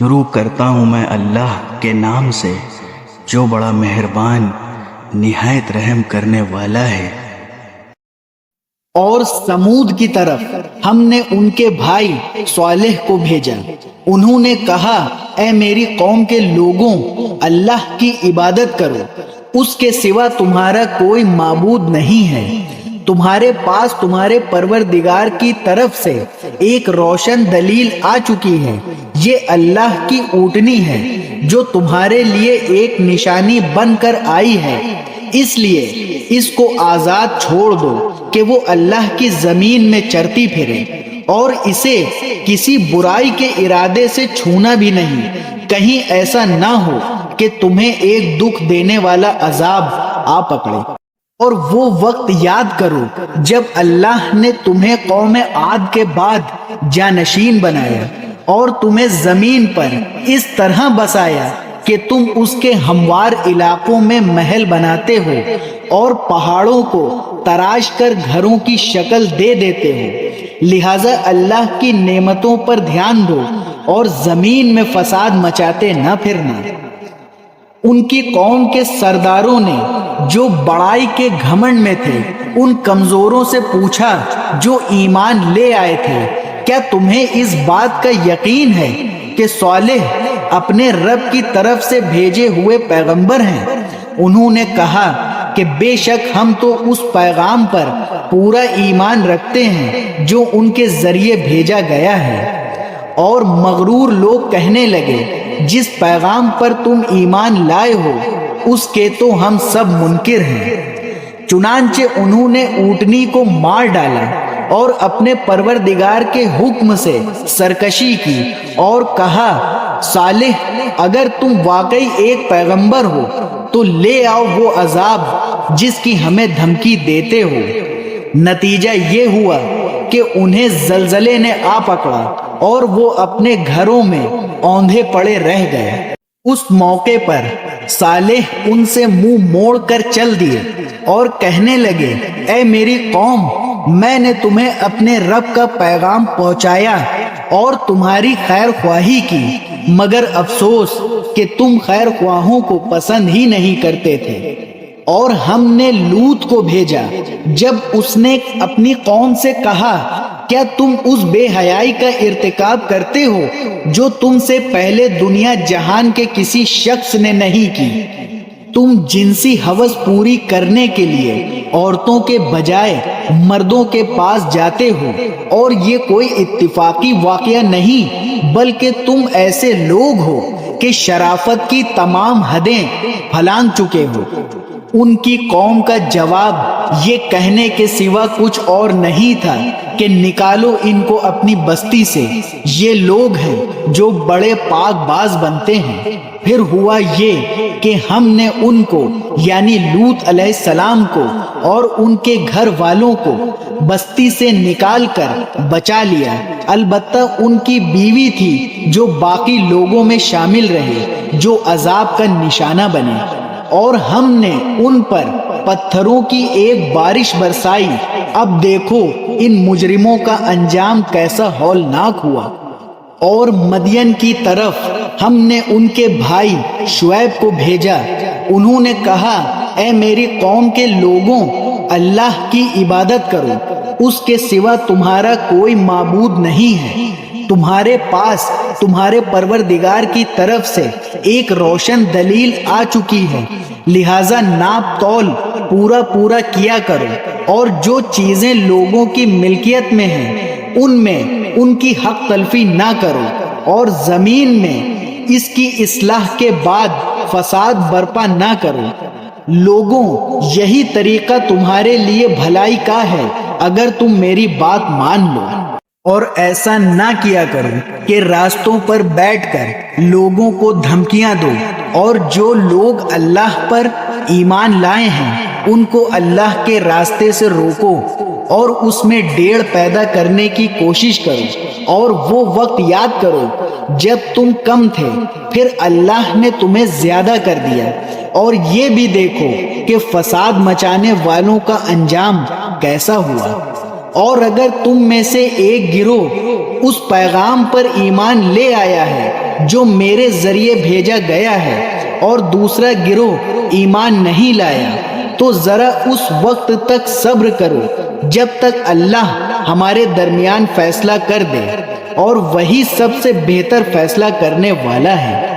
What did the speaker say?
شروع کرتا ہوں میں اللہ کے نام سے جو بڑا مہربان نہایت رحم کرنے والا ہے۔ اور سمود کی طرف ہم نے ان کے بھائی صالح کو بھیجا۔ انہوں نے کہا، اے میری قوم کے لوگوں، اللہ کی عبادت کرو، اس کے سوا تمہارا کوئی معبود نہیں ہے۔ تمہارے پاس تمہارے پروردگار کی طرف سے ایک روشن دلیل آ چکی ہے، یہ اللہ کی اونٹنی ہے جو تمہارے لیے ایک نشانی بن کر آئی ہے، اس لیے اس کو آزاد چھوڑ دو کہ وہ اللہ کی زمین میں چرتی پھرے، اور اسے کسی برائی کے ارادے سے چھونا بھی نہیں، کہیں ایسا نہ ہو کہ تمہیں ایک دکھ دینے والا عذاب آ پکڑے۔ اور وہ وقت یاد کرو جب اللہ نے تمہیں قوم عاد کے بعد جانشین بنایا اور تمہیں زمین پر اس طرح بسایا کہ تم اس کے ہموار علاقوں میں محل بناتے ہو اور پہاڑوں کو تراش کر گھروں کی شکل دے دیتے ہو، لہذا اللہ کی نعمتوں پر دھیان دو اور زمین میں فساد مچاتے نہ پھرنا۔ ان کی قوم کے سرداروں نے جو بڑائی کے گھمنڈ میں تھے ان کمزوروں سے پوچھا جو ایمان لے آئے تھے، کیا تمہیں اس بات کا یقین ہے کہ صالح اپنے رب کی طرف سے بھیجے ہوئے پیغمبر ہیں؟ انہوں نے کہا کہ بے شک ہم تو اس پیغام پر پورا ایمان رکھتے ہیں جو ان کے ذریعے بھیجا گیا ہے۔ اور مغرور لوگ کہنے لگے، جس پیغام پر تم ایمان لائے ہو اس کے تو ہم سب منکر ہیں۔ چنانچہ انہوں نے اونٹنی کو مار ڈالا اور اپنے پروردگار کے حکم سے سرکشی کی اور کہا، صالح اگر تم واقعی ایک پیغمبر ہو تو لے آؤ وہ عذاب جس کی ہمیں دھمکی دیتے ہو۔ نتیجہ یہ ہوا کہ انہیں زلزلے نے آ پکڑا اور وہ اپنے گھروں میں اوندھے پڑے رہ گئے۔ اس موقع پر صالح ان سے منہ موڑ کر چل دیے اور کہنے لگے، اے میری قوم، میں نے تمہیں اپنے رب کا پیغام پہنچایا اور تمہاری خیر خواہی کی، مگر افسوس کہ تم خیر خواہوں کو پسند ہی نہیں کرتے تھے۔ اور ہم نے لوط کو بھیجا جب اس نے اپنی قوم سے کہا، کیا تم اس بے حیائی کا ارتکاب کرتے ہو جو تم سے پہلے دنیا جہان کے کسی شخص نے نہیں کی؟ تم جنسی ہوس پوری کرنے کے لیے عورتوں کے بجائے مردوں کے پاس جاتے ہو، اور یہ کوئی اتفاقی واقعہ نہیں بلکہ تم ایسے لوگ ہو کہ شرافت کی تمام حدیں پھلانگ چکے ہو۔ ان کی قوم کا جواب یہ کہنے کے سوا کچھ اور نہیں تھا کہ نکالو ان کو اپنی بستی سے، یہ لوگ ہیں جو بڑے پاک باز بنتے ہیں۔ پھر ہوا یہ کہ ہم نے ان کو یعنی لوط علیہ السلام کو اور ان کے گھر والوں کو بستی سے نکال کر بچا لیا، البتہ ان کی بیوی تھی جو باقی لوگوں میں شامل رہے جو عذاب کا نشانہ بنے۔ اور ہم نے ان پر پتھروں کی ایک بارش برسائی، اب دیکھو ان مجرموں کا انجام کیسا ہولناک ہوا۔ اور مدین کی طرف ہم نے ان کے بھائی شعیب کو بھیجا۔ انہوں نے کہا، اے میری قوم کے لوگوں، اللہ کی عبادت کرو، اس کے سوا تمہارا کوئی معبود نہیں ہے۔ تمہارے پاس تمہارے پروردگار کی طرف سے ایک روشن دلیل آ چکی ہے، لہذا ناپ تول پورا کیا کرو، اور جو چیزیں لوگوں کی ملکیت میں ہیں ان میں ان کی حق تلفی نہ کرو، اور زمین میں اس کی اصلاح کے بعد فساد برپا نہ کرو۔ لوگوں، یہی طریقہ تمہارے لیے بھلائی کا ہے اگر تم میری بات مان لو۔ اور ایسا نہ کیا کرو کہ راستوں پر بیٹھ کر لوگوں کو دھمکیاں دو، اور جو لوگ اللہ پر ایمان لائے ہیں ان کو اللہ کے راستے سے روکو اور اس میں ڈیڑھ پیدا کرنے کی کوشش کرو۔ اور وہ وقت یاد کرو جب تم کم تھے، پھر اللہ نے تمہیں زیادہ کر دیا، اور یہ بھی دیکھو کہ فساد مچانے والوں کا انجام کیسا ہوا۔ اور اگر تم میں سے ایک گروہ اس پیغام پر ایمان لے آیا ہے جو میرے ذریعے بھیجا گیا ہے اور دوسرا گروہ ایمان نہیں لایا تو ذرا اس وقت تک صبر کرو جب تک اللہ ہمارے درمیان فیصلہ کر دے، اور وہی سب سے بہتر فیصلہ کرنے والا ہے۔